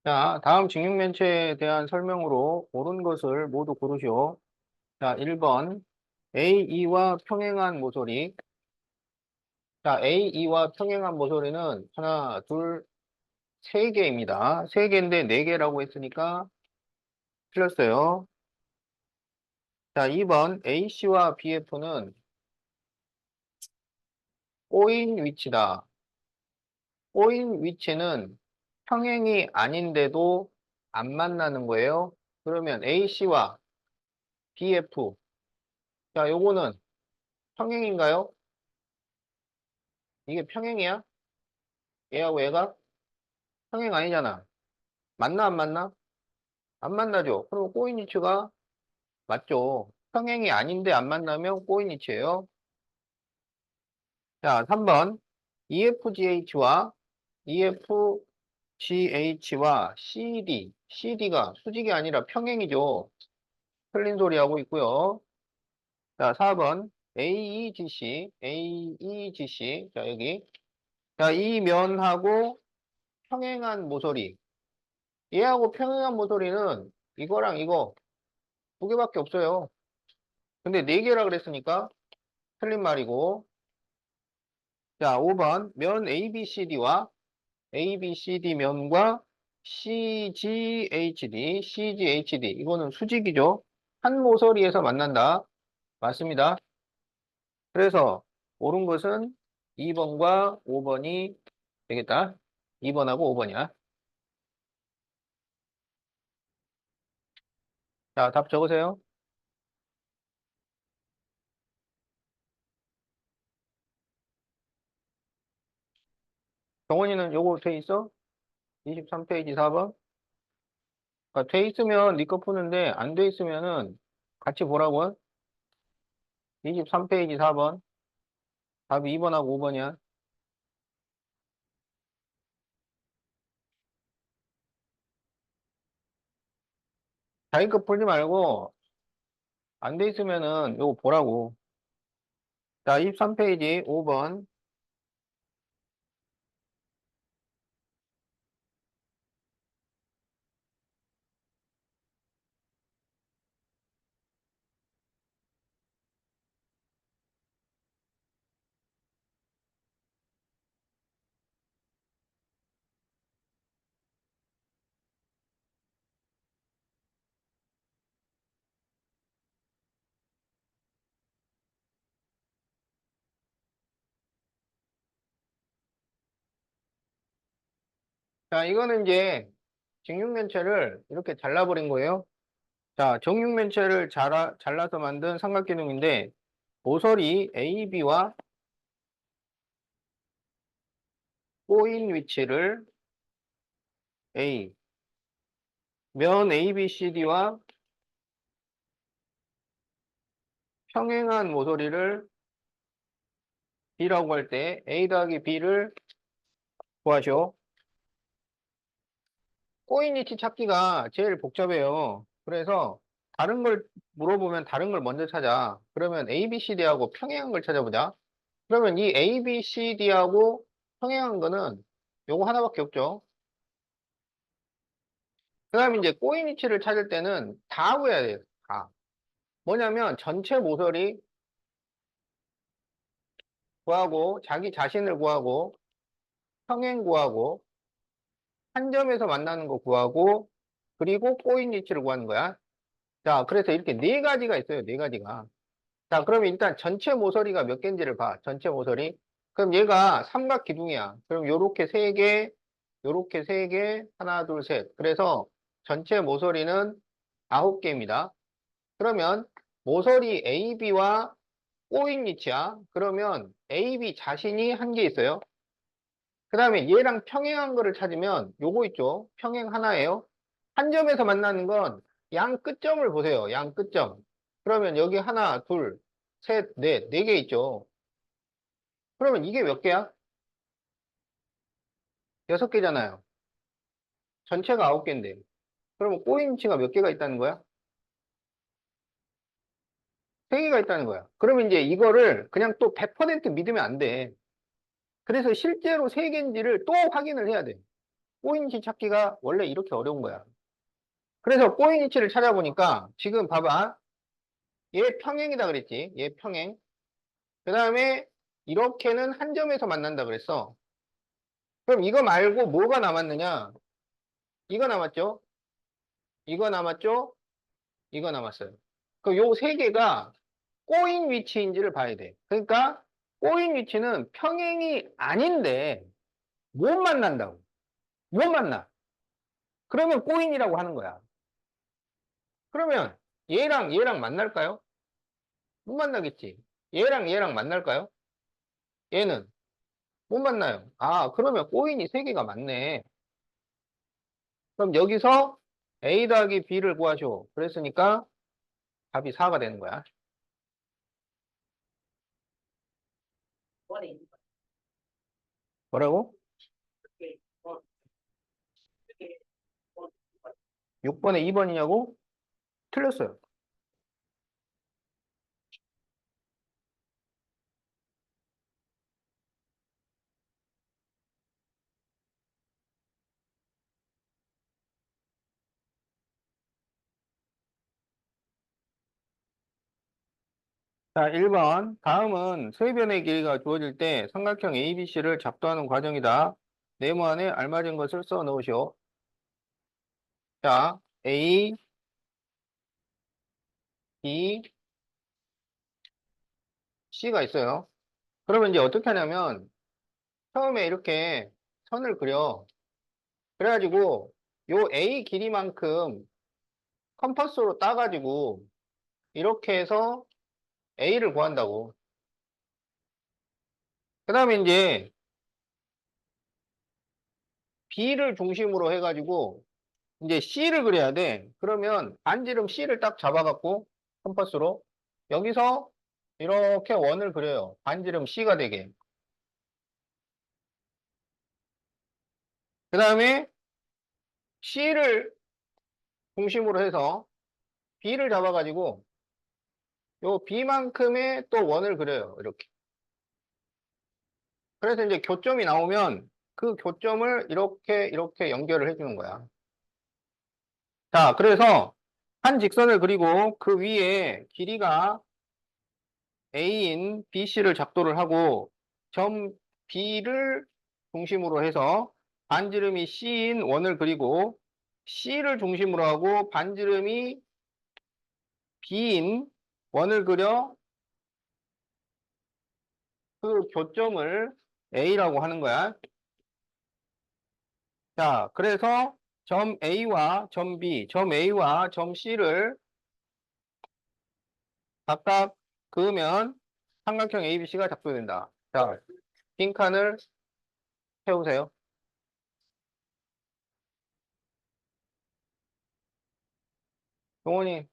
자, 다음 직육면체에 대한 설명으로 옳은 것을 모두 고르시오. 자, 1번. AE와 평행한 모서리. 자, AE와 평행한 모서리는 하나, 둘, 세 개입니다. 세 개인데 네 개라고 했으니까 틀렸어요. 자, 2번. AC와 BF는 꼬인 위치다. 꼬인 위치는 평행이 아닌데도 안 만나는 거예요. 그러면 AC와 BF. 자, 요거는 평행인가요? 이게 평행이야? 얘하고 얘가? 평행 아니잖아. 맞나 안 맞나? 안 만나죠. 그럼 꼬인이츠가 맞죠. 평행이 아닌데 안 만나면 꼬인이츠예요. 자, 3번. EFGH와 EFGH와 CD. CD가 수직이 아니라 평행이죠. 틀린 소리 하고 있고요. 자, 4번. AEGC. 자, 여기. 자, 이 면하고 평행한 모서리. 얘하고 평행한 모서리는 이거랑 이거 두 개밖에 없어요. 근데 네 개라 그랬으니까 틀린 말이고. 자, 5번. 면 ABCD와 ABCD 면과 CGHD. 이거는 수직이죠. 한 모서리에서 만난다. 맞습니다. 그래서 옳은 것은 2번과 5번이 되겠다. 2번하고 5번이야. 자, 답 적으세요. 정원이는 요거 돼 있어? 23페이지 4번? 그러니까 돼 있으면 네 거 푸는데 안 돼 있으면은 같이 보라고. 23페이지 4번. 답이 2번하고 5번이야. 자기 거 풀지 말고 안 돼 있으면은 요거 보라고. 자, 23페이지 5번. 자, 이거는 이제 직육면체를 이렇게 잘라버린 거예요. 자, 정육면체를 잘라서 만든 삼각기둥인데 모서리 AB와 꼬인 위치를 A, 면 ABCD와 평행한 모서리를 B라고 할 때 A 더하기 B를 구하시오. 꼬인 위치 찾기가 제일 복잡해요. 그래서 다른 걸 물어보면 다른 걸 먼저 찾아. 그러면 ABCD하고 평행한 걸 찾아보자. 그러면 이 ABCD하고 평행한 거는 요거 하나밖에 없죠. 그 다음에 이제 꼬인 위치를 찾을 때는 다 구해야 돼요. 다. 뭐냐면 전체 모서리 구하고 자기 자신을 구하고 평행 구하고 한 점에서 만나는 거 구하고 그리고 꼬인 위치를 구하는 거야. 자, 그래서 이렇게 네 가지가 있어요. 네 가지가. 자, 그러면 일단 전체 모서리가 몇 개인지를 봐. 전체 모서리. 그럼 얘가 삼각 기둥이야. 그럼 요렇게 세 개, 요렇게 세 개, 하나, 둘, 셋. 그래서 전체 모서리는 9개입니다. 그러면 모서리 AB와 꼬인 위치야. 그러면 AB 자신이 한 개 있어요. 그 다음에 얘랑 평행한 거를 찾으면 요거 있죠. 평행 하나예요. 한 점에서 만나는 건 양 끝점을 보세요. 양 끝점. 그러면 여기 하나, 둘, 셋, 넷, 네 개 있죠. 그러면 이게 몇 개야? 6개잖아요. 전체가 9개인데. 그러면 꼬인 위치가 몇 개가 있다는 거야? 3개가 있다는 거야. 그러면 이제 이거를 그냥 또 100% 믿으면 안 돼. 그래서 실제로 3개인지를 또 확인을 해야 돼. 꼬인 위치 찾기가 원래 이렇게 어려운 거야. 그래서 꼬인 위치를 찾아보니까 지금 봐봐. 얘 평행이다 그랬지. 얘 평행. 그 다음에 이렇게는 한 점에서 만난다 그랬어. 그럼 이거 말고 뭐가 남았느냐? 이거 남았죠? 이거 남았죠? 이거 남았어요. 그럼 요 세 개가 꼬인 위치인지를 봐야 돼. 그러니까 꼬인 위치는 평행이 아닌데 못 만난다고. 못 만나. 그러면 꼬인이라고 하는 거야. 그러면 얘랑 얘랑 만날까요? 못 만나겠지. 얘랑 얘랑 만날까요? 얘는 못 만나요. 아, 그러면 꼬인이 세 개가 맞네. 그럼 여기서 A 더하기 B를 구하쇼. 그랬으니까 답이 4가 되는 거야. 뭐라고? 6번에 2번이냐고? 틀렸어요. 자, 1번. 다음은 세변의 길이가 주어질 때 삼각형 ABC를 작도하는 과정이다. 네모안에 알맞은 것을 써 넣으시오. 자, A, B, C가 있어요. 그러면 이제 어떻게 하냐면 처음에 이렇게 선을 그려. 그래가지고 요 A 길이만큼 컴퍼스로 따가지고 이렇게 해서 A를 구한다고. 그 다음에 이제 B를 중심으로 해가지고 이제 C를 그려야 돼. 그러면 반지름 C를 딱 잡아갖고 컴퍼스로 여기서 이렇게 원을 그려요. 반지름 C가 되게. 그 다음에 C를 중심으로 해서 B를 잡아가지고 요 B만큼의 또 원을 그려요. 이렇게. 그래서 이제 교점이 나오면 그 교점을 이렇게 연결을 해주는 거야. 자, 그래서 한 직선을 그리고 그 위에 길이가 A인 BC를 작도를 하고 점 B를 중심으로 해서 반지름이 C인 원을 그리고 C를 중심으로 하고 반지름이 B인 원을 그려 그 교점을 A라고 하는 거야. 자, 그래서 점 A와 점 B, 점 A와 점 C를 각각 그으면 삼각형 ABC가 작동된다. 자, 빈칸을 채우세요. 동원이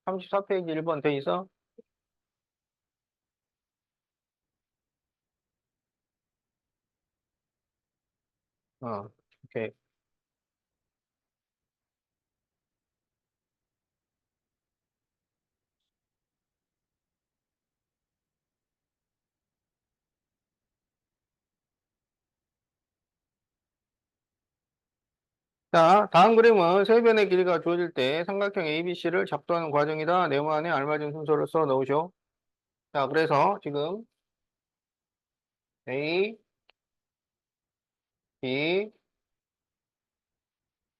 34페이지 1번 돼 있어? 오케이. 자, 다음 그림은 세변의 길이가 주어질 때 삼각형 ABC를 작도하는 과정이다. 네모안에 알맞은 순서를 써 넣으쇼. 자, 그래서 지금 A, B,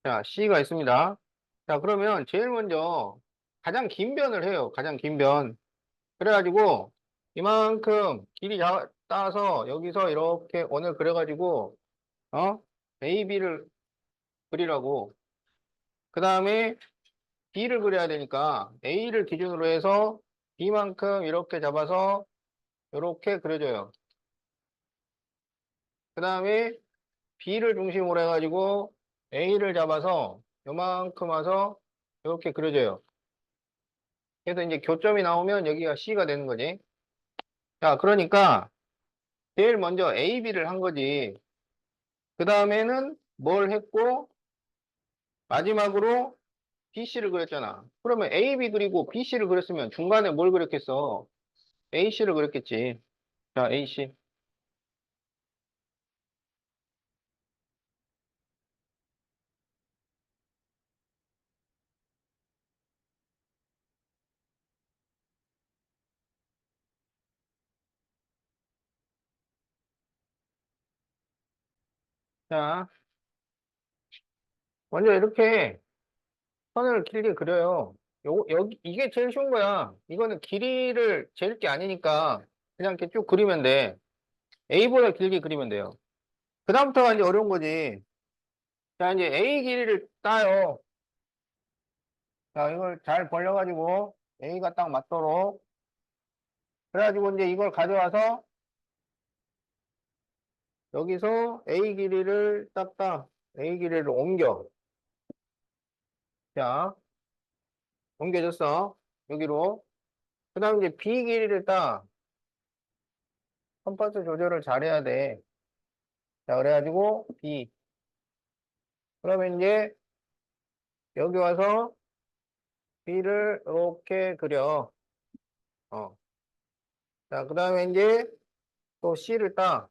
자, C가 있습니다. 자, 그러면 제일 먼저 가장 긴 변을 해요. 가장 긴 변. 그래가지고 이만큼 길이 따서 여기서 이렇게 원을 그려가지고 A, B를 그리라고. 그 다음에 B를 그려야 되니까 A를 기준으로 해서 B만큼 이렇게 잡아서 이렇게 그려줘요. 그 다음에 B를 중심으로 해가지고 A를 잡아서 요만큼 와서 이렇게 그려줘요. 그래서 이제 교점이 나오면 여기가 C가 되는 거지. 자, 그러니까 제일 먼저 A, B를 한 거지. 그 다음에는 뭘 했고 마지막으로 BC를 그렸잖아. 그러면 AB 그리고 BC를 그렸으면 중간에 뭘 그렸겠어? AC를 그렸겠지. 자, AC. 자, 먼저 이렇게 선을 길게 그려요. 여기, 이게 제일 쉬운 거야. 이거는 길이를 잴 게 아니니까 그냥 이렇게 쭉 그리면 돼. A보다 길게 그리면 돼요. 그다음부터가 이제 어려운 거지. 자, 이제 A 길이를 따요. 자, 이걸 잘 벌려가지고 A가 딱 맞도록. 그래가지고 이제 이걸 가져와서 여기서 A 길이를 딱딱 A 길이를 옮겨. 자, 옮겨졌어. 여기로. 그 다음 이제 B 길이를 딱 컴파스 조절을 잘해야 돼. 자, 그래가지고 B. 그러면 이제 여기 와서 B를 이렇게 그려. 어. 자, 그 다음에 이제 또 C를 딱.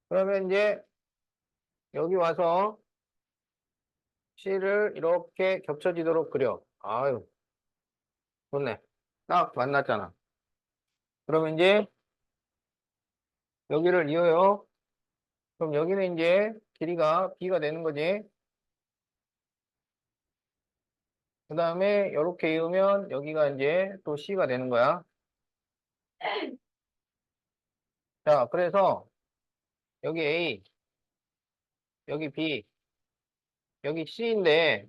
그러면 이제 여기 와서 C를 이렇게 겹쳐지도록 그려. 아유, 좋네. 딱 만났잖아. 그러면 이제 여기를 이어요. 그럼 여기는 이제 길이가 B가 되는 거지. 그 다음에 이렇게 이으면 여기가 이제 또 C가 되는 거야. 자, 그래서 여기 A, 여기 B, 여기 C인데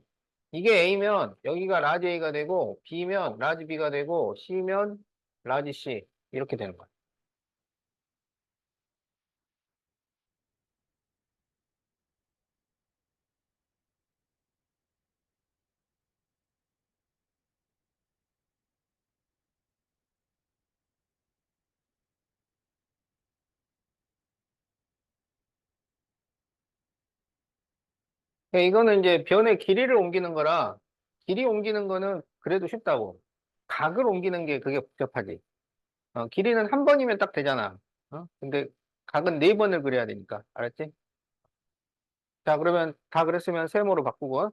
이게 A면 여기가 라지 A가 되고 B면 라지 B가 되고 C면 라지 C 이렇게 되는 거야. 그러니까 이거는 이제 변의 길이를 옮기는 거라 길이 옮기는 거는 그래도 쉽다고. 각을 옮기는 게 그게 복잡하지. 길이는 한 번이면 딱 되잖아. 근데 각은 네 번을 그려야 되니까. 알았지? 자, 그러면 다 그랬으면 세모로 바꾸고.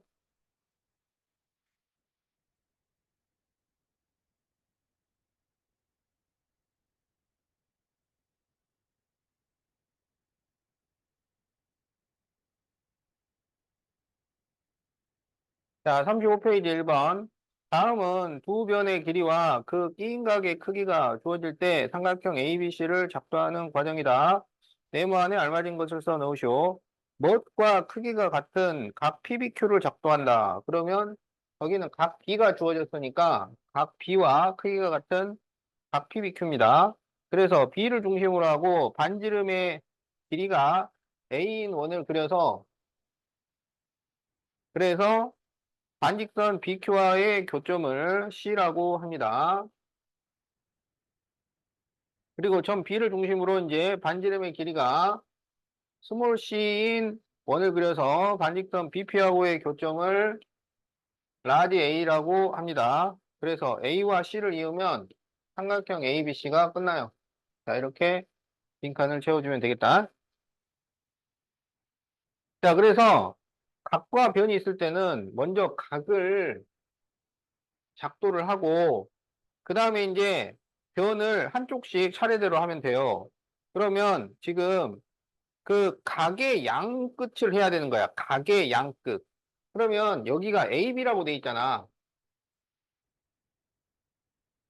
자, 35페이지 1번. 다음은 두 변의 길이와 그 끼인 각의 크기가 주어질 때 삼각형 ABC를 작도하는 과정이다. 네모 안에 알맞은 것을 써 넣으시오. 무엇과 크기가 같은 각 PBQ를 작도한다. 그러면 여기는 각 B가 주어졌으니까 각 B와 크기가 같은 각 PBQ입니다. 그래서 B를 중심으로 하고 반지름의 길이가 A인 원을 그려서 그래서 반직선 BQ와의 교점을 C라고 합니다. 그리고 점 B를 중심으로 이제 반지름의 길이가 스몰 c인 원을 그려서 반직선 BP하고의 교점을 라지 A라고 합니다. 그래서 A와 C를 이으면 삼각형 ABC가 끝나요. 자, 이렇게 빈칸을 채워주면 되겠다. 자, 그래서 각과 변이 있을 때는 먼저 각을 작도를 하고 그 다음에 이제 변을 한쪽씩 차례대로 하면 돼요. 그러면 지금 그 각의 양 끝을 해야 되는 거야. 각의 양 끝. 그러면 여기가 AB라고 돼 있잖아.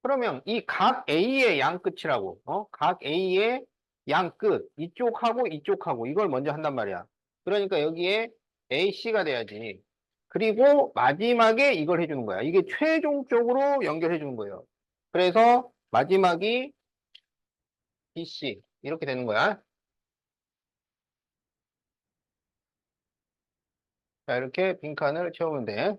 그러면 이 각 A의 양 끝이라고. 각 A의 양 끝. 이쪽하고 이쪽하고 이걸 먼저 한단 말이야. 그러니까 여기에 AC가 돼야지. 그리고 마지막에 이걸 해주는 거야. 이게 최종적으로 연결해 주는 거예요. 그래서 마지막이 BC 이렇게 되는 거야. 자, 이렇게 빈칸을 채우면 돼.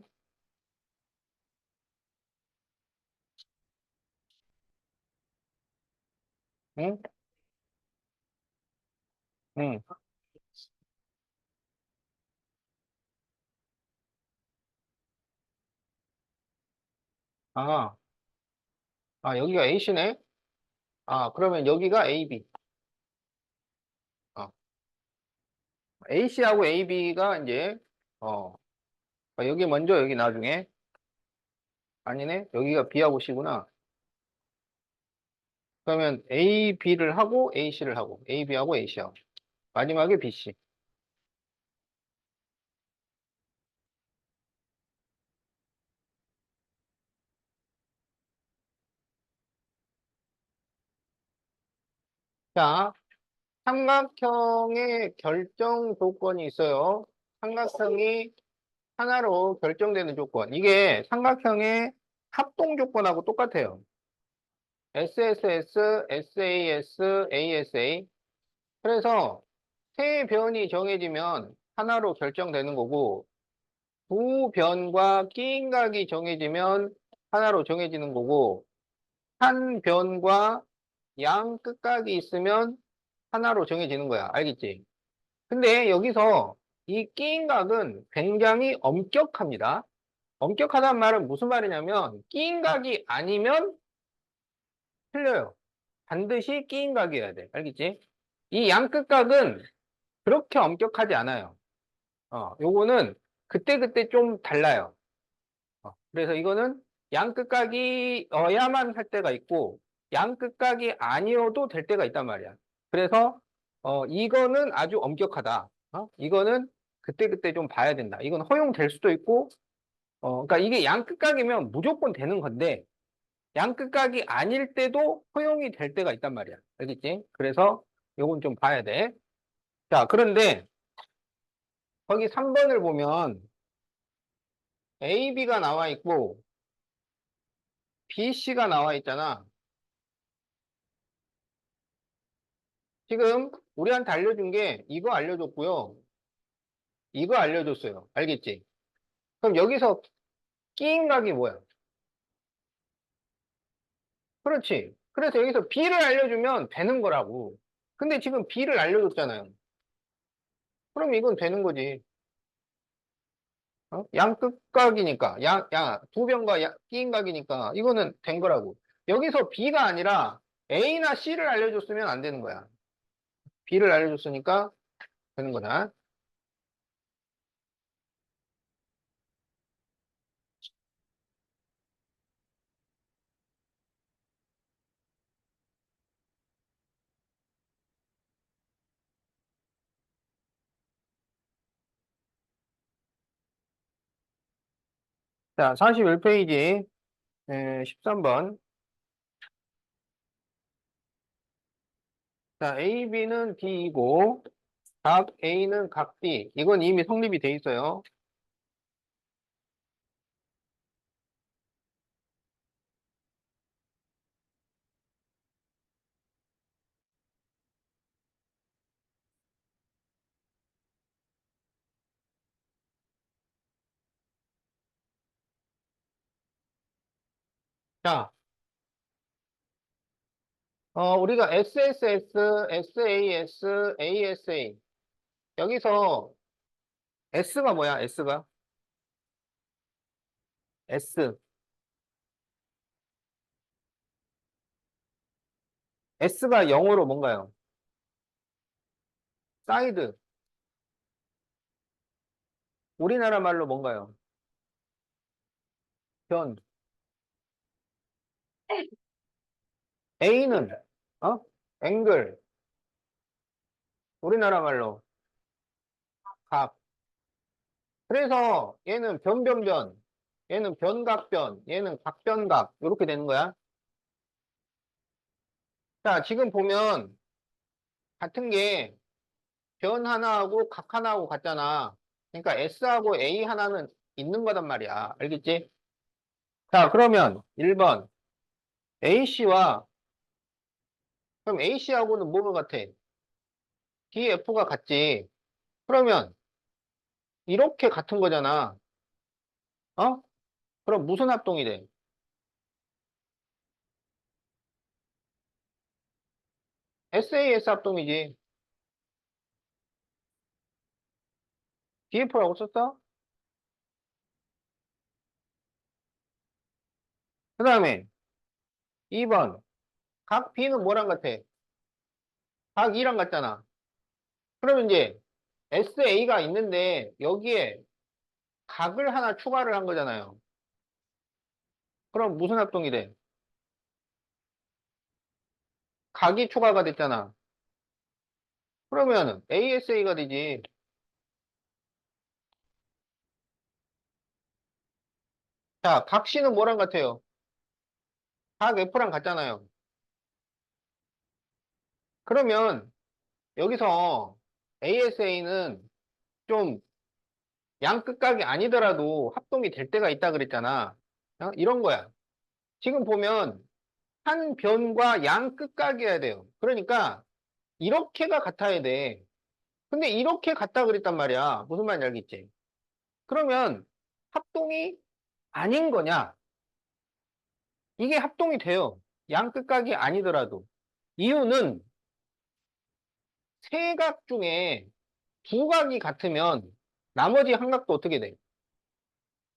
응? 응. 아, 여기가 A시네? 그러면 여기가 AB. 어, AC하고 AB가 이제, 어, 여기 먼저, 여기 나중에. 아니네? 여기가 B하고 C구나. 그러면 A, B를 하고 A, C를 하고 A, B하고 A, C하고 마지막에 B, C. 자, 삼각형의 결정 조건이 있어요. 삼각형이 하나로 결정되는 조건. 이게 삼각형의 합동 조건하고 똑같아요. SSS, SAS, ASA. 그래서 세 변이 정해지면 하나로 결정되는 거고, 두 변과 끼인각이 정해지면 하나로 정해지는 거고, 한 변과 양 끝각이 있으면 하나로 정해지는 거야. 알겠지? 근데 여기서 이 끼인각은 굉장히 엄격합니다. 엄격하다는 말은 무슨 말이냐면 끼인각이 아니면 틀려요. 반드시 끼인각이어야 돼. 알겠지? 이 양끝각은 그렇게 엄격하지 않아요. 요거는 그때그때 좀 달라요. 그래서 이거는 양끝각이어야만 할 때가 있고 양끝각이 아니어도 될 때가 있단 말이야. 그래서 이거는 아주 엄격하다. 이거는 그때그때 좀 봐야 된다. 이건 허용될 수도 있고 그러니까 이게 양끝각이면 무조건 되는 건데 양끝각이 아닐 때도 허용이 될 때가 있단 말이야. 알겠지? 그래서 요건 좀 봐야 돼. 자, 그런데 거기 3번을 보면 A, B가 나와 있고 B, C가 나와 있잖아. 지금 우리한테 알려준 게 이거 알려줬고요. 이거 알려줬어요. 알겠지? 그럼 여기서 끼인각이 뭐야? 그렇지. 그래서 여기서 B를 알려주면 되는 거라고. 근데 지금 B를 알려줬잖아요. 그럼 이건 되는 거지. 양끝각이니까, 두 변과 끼인각이니까 이거는 된 거라고. 여기서 B가 아니라 A나 C를 알려줬으면 안 되는 거야. B를 알려줬으니까 되는 거다. 자, 41페이지, 13번. 자, A, B는 D이고, 각 A는 각 D. 이건 이미 성립이 돼 있어요. 자, 우리가 SSS, SAS, ASA. 여기서 S가 뭐야, S가? S. S가 영어로 뭔가요? 사이드. 우리나라 말로 뭔가요? 변. A는, 어? 앵글. 우리나라 말로 각. 그래서 얘는 변변변. 얘는 변각변. 얘는 각변각. 이렇게 되는 거야. 자, 지금 보면 같은 게 변 하나하고 각 하나하고 같잖아. 그러니까 S하고 A 하나는 있는 거단 말이야. 알겠지? 자, 그러면 1번 AC와 그럼 AC하고는 뭐가 같아? DF가 같지. 그러면 이렇게 같은 거잖아. 어? 그럼 무슨 합동이 돼? SAS 합동이지. DF라고 썼어? 그 다음에 2번 각 B는 뭐랑 같아? 각 E랑 같잖아. 그러면 이제 SA가 있는데 여기에 각을 하나 추가를 한 거잖아요. 그럼 무슨 합동이 돼? 각이 추가가 됐잖아. 그러면 ASA가 되지. 자, 각 C는 뭐랑 같아요? 각 F랑 같잖아요. 그러면 여기서 ASA는 좀 양끝각이 아니더라도 합동이 될 때가 있다 그랬잖아. 이런 거야. 지금 보면 한 변과 양끝각이어야 돼요. 그러니까 이렇게가 같아야 돼. 근데 이렇게 같다 그랬단 말이야. 무슨 말인지 알겠지? 그러면 합동이 아닌 거냐? 이게 합동이 돼요. 양끝각이 아니더라도. 이유는 세 각 중에 두 각이 같으면 나머지 한 각도 어떻게 돼?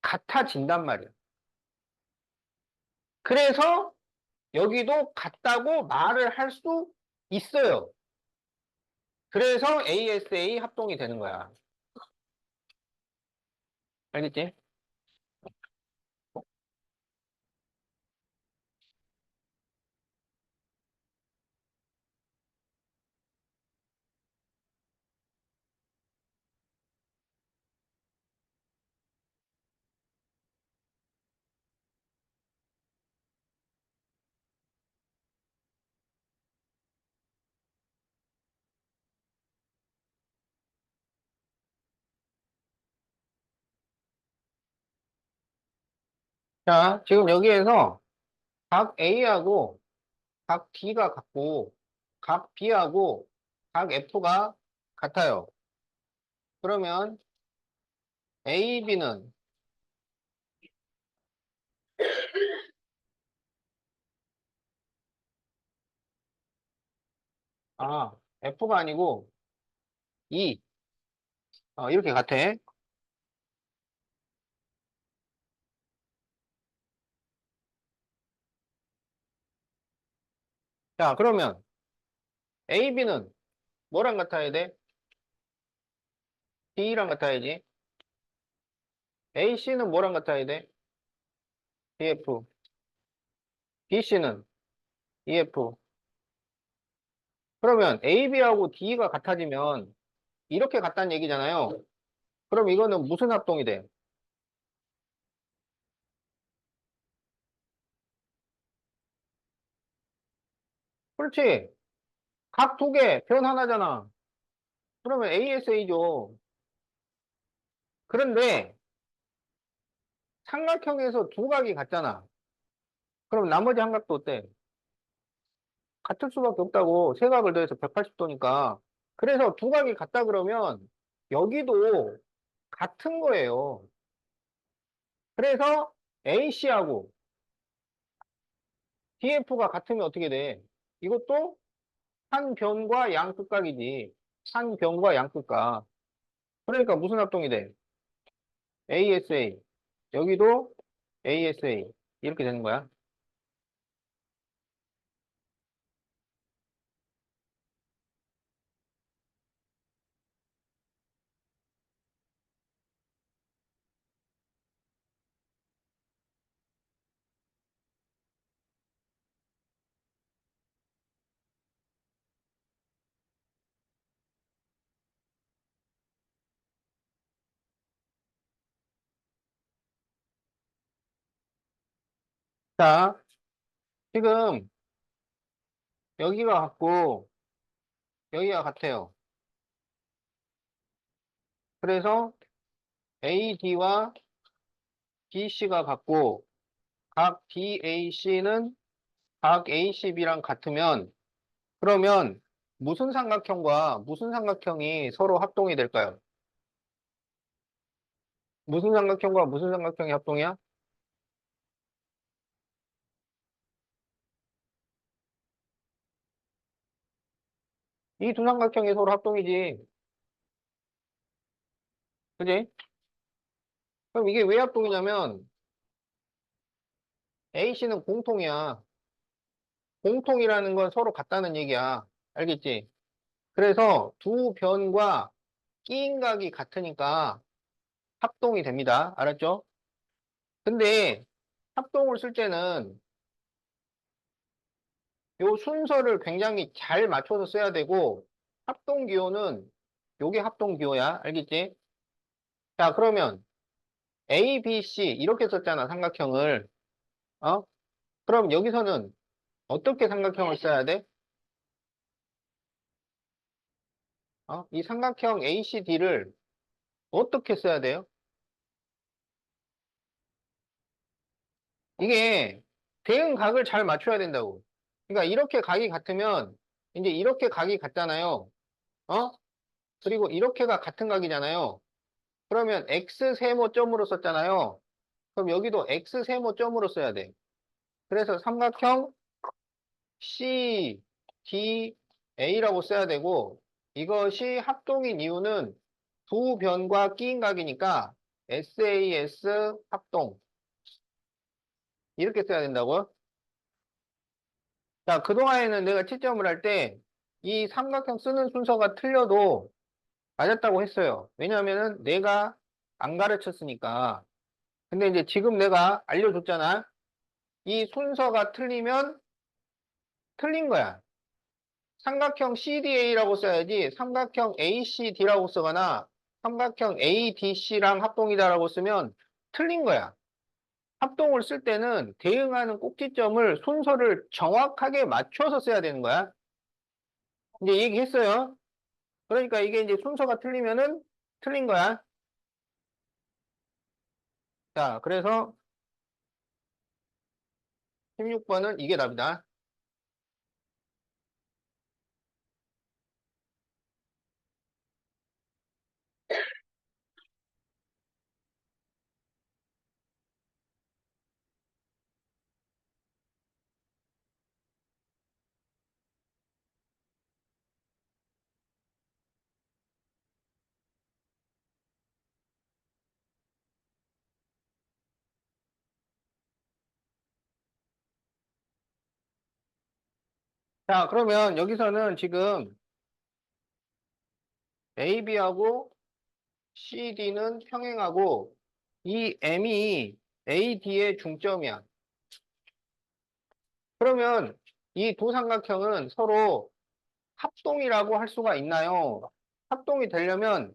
같아진단 말이야. 그래서 여기도 같다고 말을 할 수 있어요. 그래서 ASA 합동이 되는 거야. 알겠지? 자, 지금 여기에서 각 A하고 각 D가 같고 각 B하고 각 F가 같아요. 그러면 A, B는 F가 아니고 E 이렇게 같아. 자, 그러면 A, B는 뭐랑 같아야 돼? D랑 같아야지. A, C는 뭐랑 같아야 돼? DF. B, C는 EF. 그러면 A, B하고 D가 같아지면 이렇게 같다는 얘기잖아요. 그럼 이거는 무슨 합동이 돼? 그렇지. 각 두 개, 변 하나잖아. 그러면 ASA죠. 그런데 삼각형에서 두 각이 같잖아. 그럼 나머지 한 각도 어때? 같을 수밖에 없다고. 세 각을 더해서 180도니까. 그래서 두 각이 같다 그러면 여기도 같은 거예요. 그래서 AC하고 DF가 같으면 어떻게 돼? 이것도 한 변과 양끝각이지. 한 변과 양끝각. 그러니까 무슨 합동이 돼? ASA. 여기도 ASA. 이렇게 되는 거야. 자, 지금 여기가 같고 여기가 같아요. 그래서 AD와 BC가 같고 각 BAC는 각 ACB랑 같으면 그러면 무슨 삼각형과 무슨 삼각형이 서로 합동이 될까요? 무슨 삼각형과 무슨 삼각형이 합동이야? 이 두 삼각형이 서로 합동이지. 그지? 그럼 이게 왜 합동이냐면 AC는 공통이야. 공통이라는 건 서로 같다는 얘기야. 알겠지? 그래서 두 변과 끼인각이 같으니까 합동이 됩니다. 알았죠? 근데 합동을 쓸 때는 요 순서를 굉장히 잘 맞춰서 써야 되고, 합동기호는 요게 합동기호야. 알겠지? 자, 그러면 A, B, C 이렇게 썼잖아, 삼각형을. 어? 그럼 여기서는 어떻게 삼각형을 써야 돼? 이 삼각형 ACD를 어떻게 써야 돼요? 이게 대응각을 잘 맞춰야 된다고. 그러니까 이렇게 각이 같으면 이제 이렇게 각이 같잖아요. 어? 그리고 이렇게가 같은 각이잖아요. 그러면 X 세모점으로 썼잖아요. 그럼 여기도 X 세모점으로 써야 돼. 그래서 삼각형 CDA라고 써야 되고 이것이 합동인 이유는 두 변과 끼인 각이니까 SAS 합동 이렇게 써야 된다고요? 자, 그동안에는 내가 채점을 할 때 이 삼각형 쓰는 순서가 틀려도 맞았다고 했어요. 왜냐하면은 내가 안 가르쳤으니까. 근데 이제 지금 내가 알려줬잖아. 이 순서가 틀리면 틀린 거야. 삼각형 CDA라고 써야지 삼각형 ACD라고 쓰거나 삼각형 ADC랑 합동이다라고 쓰면 틀린 거야. 합동을 쓸 때는 대응하는 꼭지점을 순서를 정확하게 맞춰서 써야 되는 거야. 이제 얘기했어요. 그러니까 이게 이제 순서가 틀리면은 틀린 거야. 자, 그래서 16번은 이게 답이다. 자, 그러면 여기서는 지금 AB하고 CD는 평행하고 이 M이 AD의 중점이야. 그러면 이 두 삼각형은 서로 합동이라고 할 수가 있나요? 합동이 되려면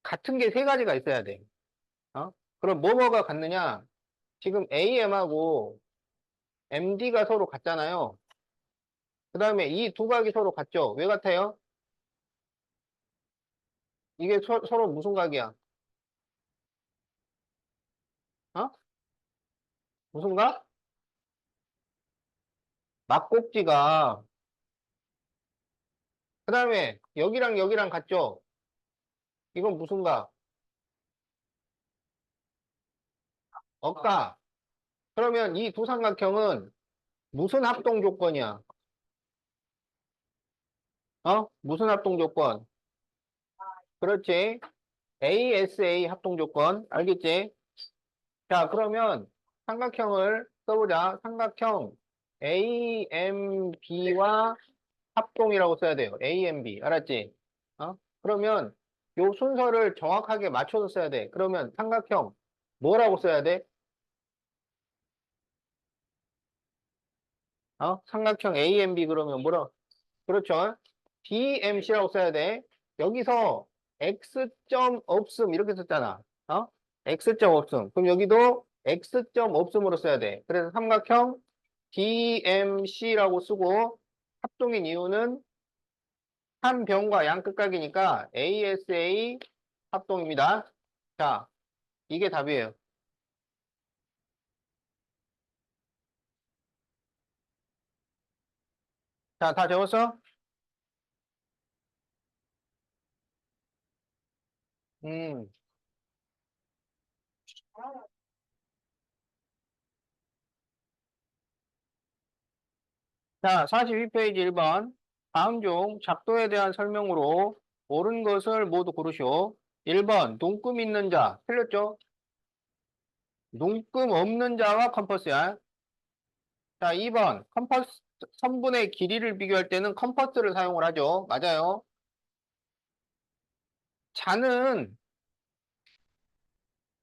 같은 게 세 가지가 있어야 돼. 어? 그럼 뭐가 같느냐? 지금 AM하고 MD가 서로 같잖아요. 그 다음에 이 두 각이 서로 같죠? 왜 같아요? 이게 서로 무슨 각이야? 어? 무슨 각? 막꼭지가. 그 다음에 여기랑 여기랑 같죠? 이건 무슨 각? 억각. 그러면 이 두 삼각형은 무슨 합동 조건이야? 무슨 합동 조건? 그렇지. ASA 합동 조건. 알겠지? 자, 그러면 삼각형을 써보자. 삼각형 AMB와 합동이라고 써야 돼요. AMB. 알았지? 그러면 요 순서를 정확하게 맞춰서 써야 돼. 그러면 삼각형 뭐라고 써야 돼? 삼각형 AMB 그러면 뭐라? 그렇죠. DMC라고 써야 돼. 여기서 X점 없음 이렇게 썼잖아. 어? X점 없음. 그럼 여기도 X점 없음으로 써야 돼. 그래서 삼각형 DMC라고 쓰고 합동인 이유는 한 변과 양 끝각이니까 ASA 합동입니다. 자, 이게 답이에요. 자, 다 적었어? 음. 자, 42페이지 1번. 다음 중 작도에 대한 설명으로 옳은 것을 모두 고르시오. 1번, 눈금 있는 자. 틀렸죠? 눈금 없는 자와 컴퍼스야. 자, 2번, 컴퍼스, 선분의 길이를 비교할 때는 컴퍼스를 사용을 하죠. 맞아요. 자는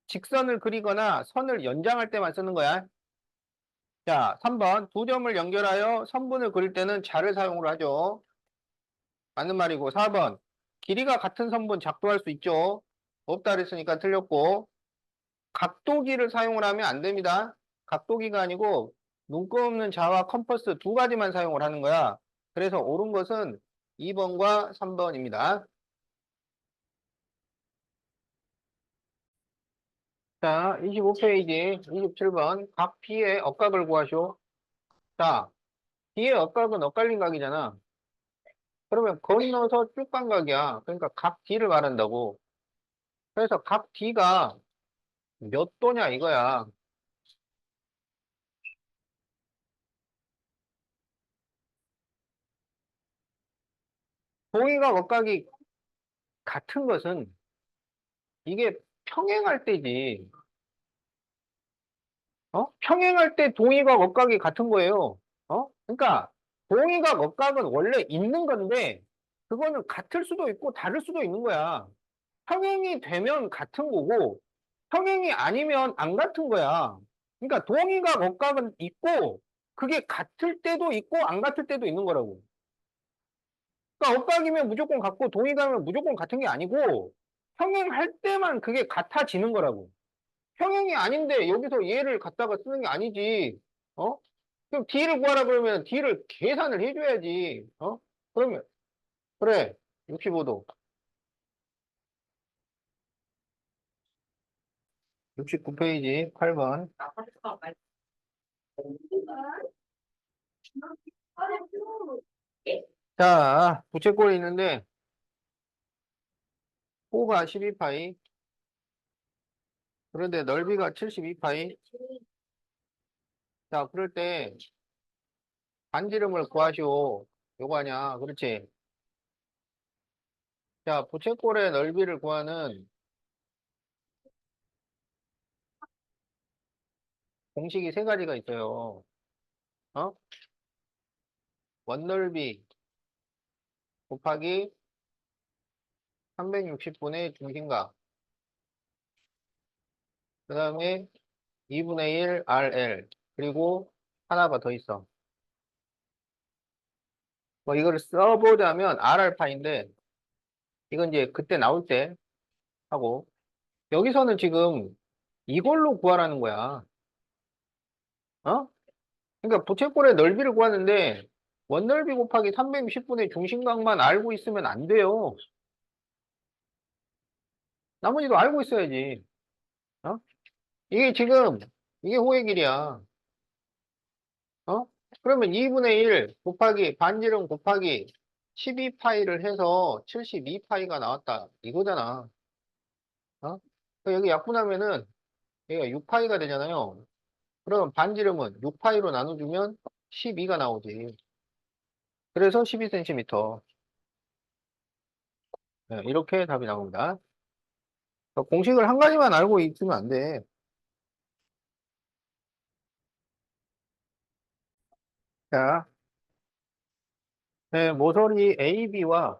직선을 그리거나 선을 연장할 때만 쓰는 거야. 자, 3번. 두 점을 연결하여 선분을 그릴 때는 자를 사용을 하죠. 맞는 말이고. 4번. 길이가 같은 선분 작도할 수 있죠. 없다 그랬으니까 틀렸고. 각도기를 사용을 하면 안 됩니다. 각도기가 아니고 눈꺼없는 자와 컴퍼스 두 가지만 사용을 하는 거야. 그래서 옳은 것은 2번과 3번입니다. 자, 25페이지 27번. 각 B의 억각을 구하시오. 자, B의 억각은 엇갈린 각이잖아. 그러면 건너서 쭉 간 각이야. 그러니까 각 D를 말한다고. 그래서 각 D가 몇 도냐 이거야. 동의각 억각이 같은 것은 이게 평행할 때지. 평행할 때 동의각 억각이 같은 거예요. 그러니까 동의각 억각은 원래 있는 건데 그거는 같을 수도 있고 다를 수도 있는 거야. 평행이 되면 같은 거고 평행이 아니면 안 같은 거야. 그러니까 동의각 억각은 있고 그게 같을 때도 있고 안 같을 때도 있는 거라고. 그러니까 억각이면 무조건 같고 동의각이면 무조건 같은 게 아니고 평행할 때만 그게 같아지는 거라고. 평행이 아닌데 여기서 얘를 갖다가 쓰는 게 아니지. 어? 그럼 D를 구하라 그러면 D를 계산을 해줘야지. 그러면 그래. 65도. 69페이지 8번. 자, 부채꼴이 있는데 호가 12파이. 그런데 넓이가 72파이. 자, 그럴 때 반지름을 구하시오. 요거 아니야. 그렇지. 자, 부채꼴의 넓이를 구하는 공식이 세 가지가 있어요. 어? 원넓이 곱하기 360분의 중심각. 그 다음에 2분의 1 RL. 그리고 하나가 더 있어. 뭐 이거를 써보자면 RR파인데 이건 이제 그때 나올 때 하고 여기서는 지금 이걸로 구하라는 거야. 어? 그러니까 부채꼴의 넓이를 구하는데 원넓이 곱하기 360분의 중심각만 알고 있으면 안 돼요. 나머지도 알고 있어야지. 어? 이게 지금 이게 호의 길이야. 어? 그러면 2분의 1 곱하기 반지름 곱하기 12파이를 해서 72파이가 나왔다. 이거잖아. 어? 여기 약분하면은 얘가 6파이가 되잖아요. 그러면 반지름은 6파이로 나눠주면 12가 나오지. 그래서 12cm. 이렇게 답이 나옵니다. 공식을 한 가지만 알고 있으면 안 돼. 자, 모서리 AB와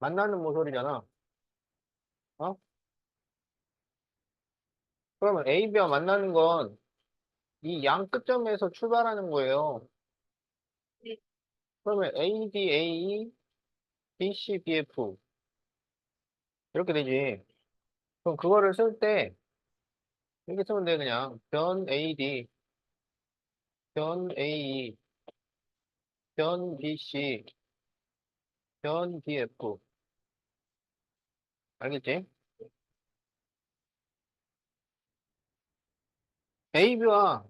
만나는 모서리잖아. 어? 그러면 AB와 만나는 건 이 양 끝점에서 출발하는 거예요. 그러면 ADAE, BCBF 이렇게 되지. 그럼 그거를 쓸 때 이렇게 쓰면 돼 그냥 변 AD, 변 AE, 변 BC, 변 BF 알겠지? AB와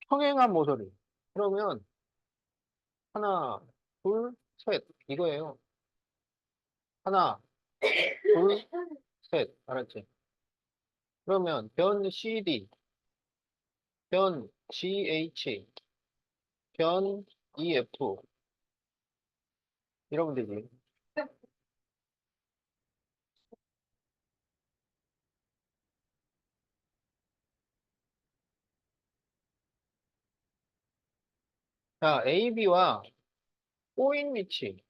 평행한 모서리. 그러면 하나, 둘, 셋 이거예요. 하나, 둘, 셋 알았지? 그러면 변 CD, 변 GH, 변 EF 이러면 되지. 자, AB와 꼬인 위치.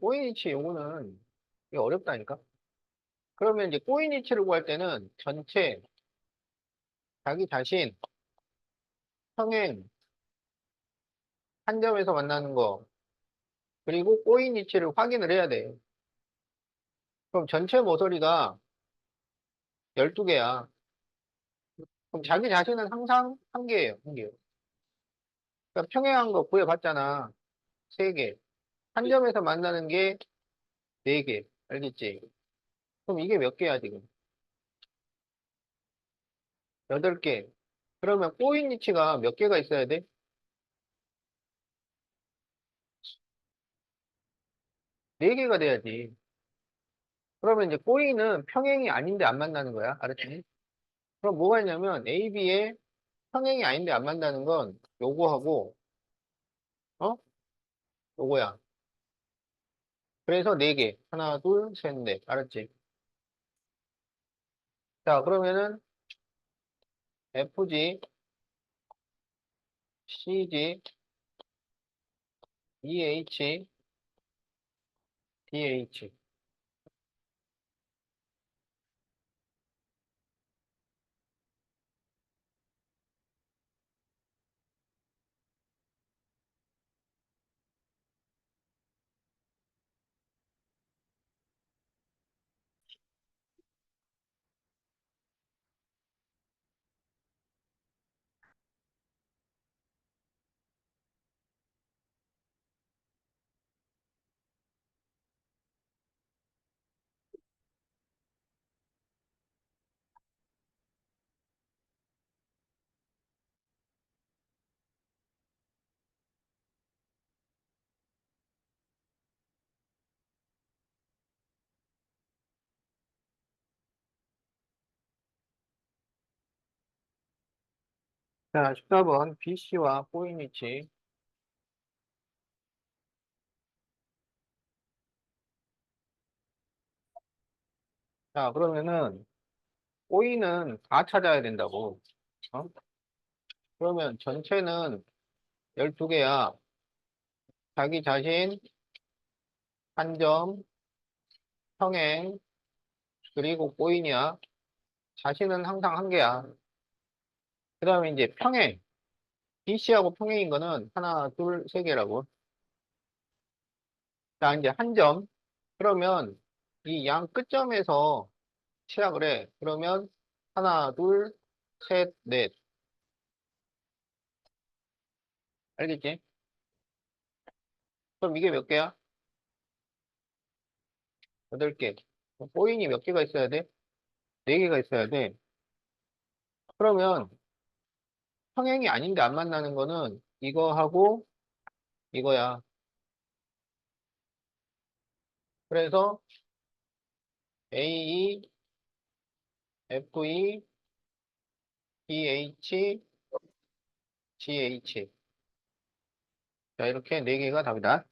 꼬인 위치 요거는 이게 어렵다니까? 그러면 이제 꼬인 위치를 구할 때는 전체, 자기 자신, 평행, 한 점에서 만나는 거, 그리고 꼬인 위치를 확인을 해야 돼. 그럼 전체 모서리가 12개야. 그럼 자기 자신은 항상 한 개예요, 한 개. 그러니까 평행한 거 구해봤잖아. 3개. 한 점에서 만나는 게 4개. 알겠지? 그럼 이게 몇 개야, 지금? 8개. 그러면 꼬인 위치가 몇 개가 있어야 돼? 4개가 돼야지. 그러면 이제 꼬인은 평행이 아닌데 안 만나는 거야. 알았지? 그럼 뭐가 있냐면 A, B에 평행이 아닌데 안 만나는 건 요거하고, 어? 요거야. 그래서 4개. 하나, 둘, 셋, 넷. 알았지? 자, 그러면은 FG, CG, EH, DH. 자, 14번 BC와 꼬인 위치. 자, 그러면은 꼬인은 다 찾아야 된다고. 어? 그러면 전체는 12개야. 자기 자신, 한 점, 평행, 그리고 꼬인이야. 자신은 항상 한 개야. 그 다음에 이제 평행. BC하고 평행인 거는 하나, 둘, 세 개라고. 자, 이제 한 점. 그러면 이 양 끝점에서 시작을 해. 그러면 하나, 둘, 셋, 넷. 알겠지? 그럼 이게 몇 개야? 8개. 꼬인이 몇 개가 있어야 돼? 4개가 있어야 돼. 그러면 평행이 아닌데 안 만나는 거는 이거하고 이거야. 그래서 AE, FE, BH, GH. 자, 이렇게 4개가 답이다.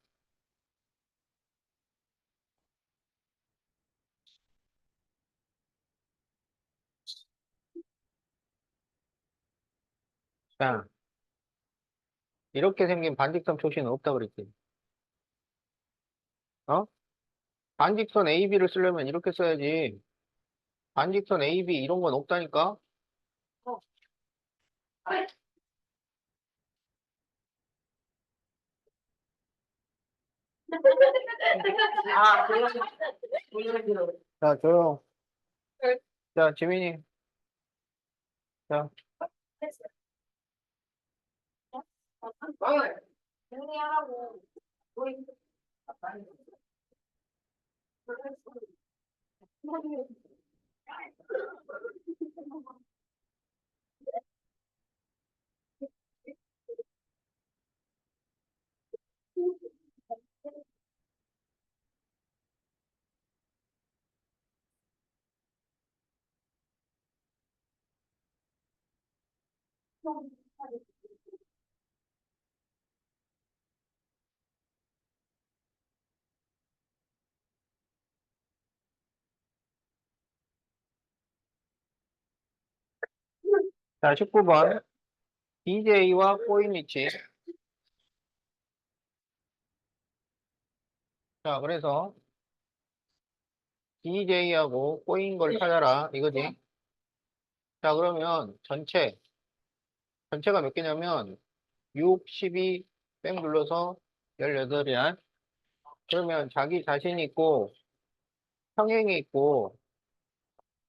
자, 이렇게 생긴 반직선 표시는 없다 그랬지. 어? 반직선 AB를 쓰려면 이렇게 써야지. 반직선 AB 이런 건 없다니까? 자, 조용. 자, 지민이. 자, 자, 19번. DJ와 꼬인 위치. 자, 그래서 DJ하고 꼬인 걸 찾아라. 이거지. 자, 그러면 전체가 몇 개냐면 6, 12, 뺑 눌러서 18이야. 그러면 자기 자신이 있고, 평행이 있고,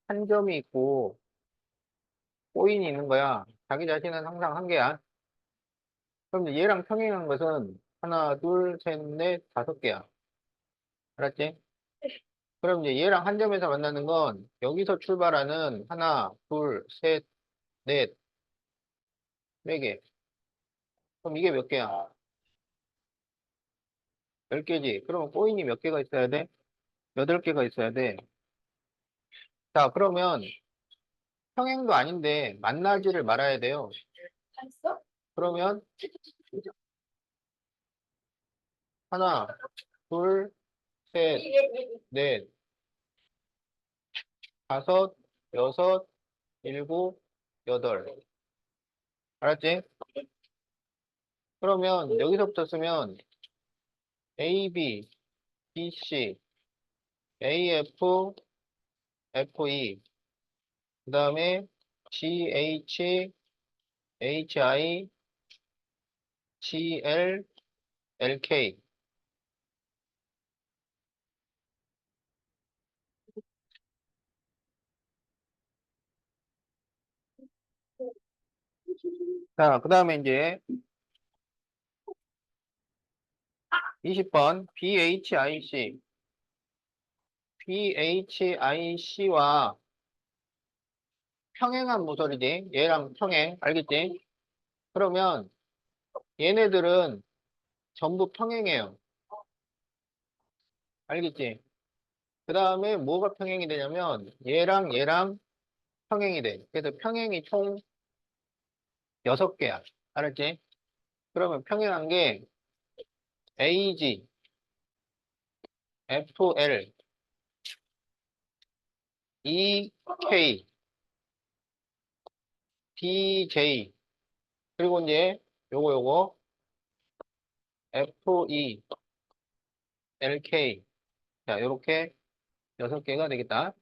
한 점이 있고, 꼬인이 있는 거야. 자기 자신은 항상 한 개야. 그럼 이제 얘랑 평행한 것은 하나, 둘, 셋, 넷, 5개야. 알았지? 그럼 이제 얘랑 한 점에서 만나는 건 여기서 출발하는 하나, 둘, 셋, 넷, 4개. 그럼 이게 몇 개야? 10개지. 그러면 꼬인이 몇 개가 있어야 돼? 8개가 있어야 돼. 자, 그러면 평행도 아닌데 만나지를 말아야 돼요. 그러면 하나, 둘, 셋, 넷, 5, 6, 7, 8. 알았지? 그러면 여기서부터 쓰면 A, B, B, C, A, F, F, E, 그 다음에 G, H, H, I, G, L, L, K. 자, 그 다음에 이제 20번 BHIC. BHIC와 평행한 모서리지. 얘랑 평행. 알겠지? 그러면 얘네들은 전부 평행해요. 알겠지? 그 다음에 뭐가 평행이 되냐면 얘랑 평행이 돼. 그래서 평행이 총 6개야. 알았지? 그러면 평행한 게 AG, FL, EK, DJ, 그리고 이제 요거 FE, LK. 자, 요렇게 6개가 되겠다.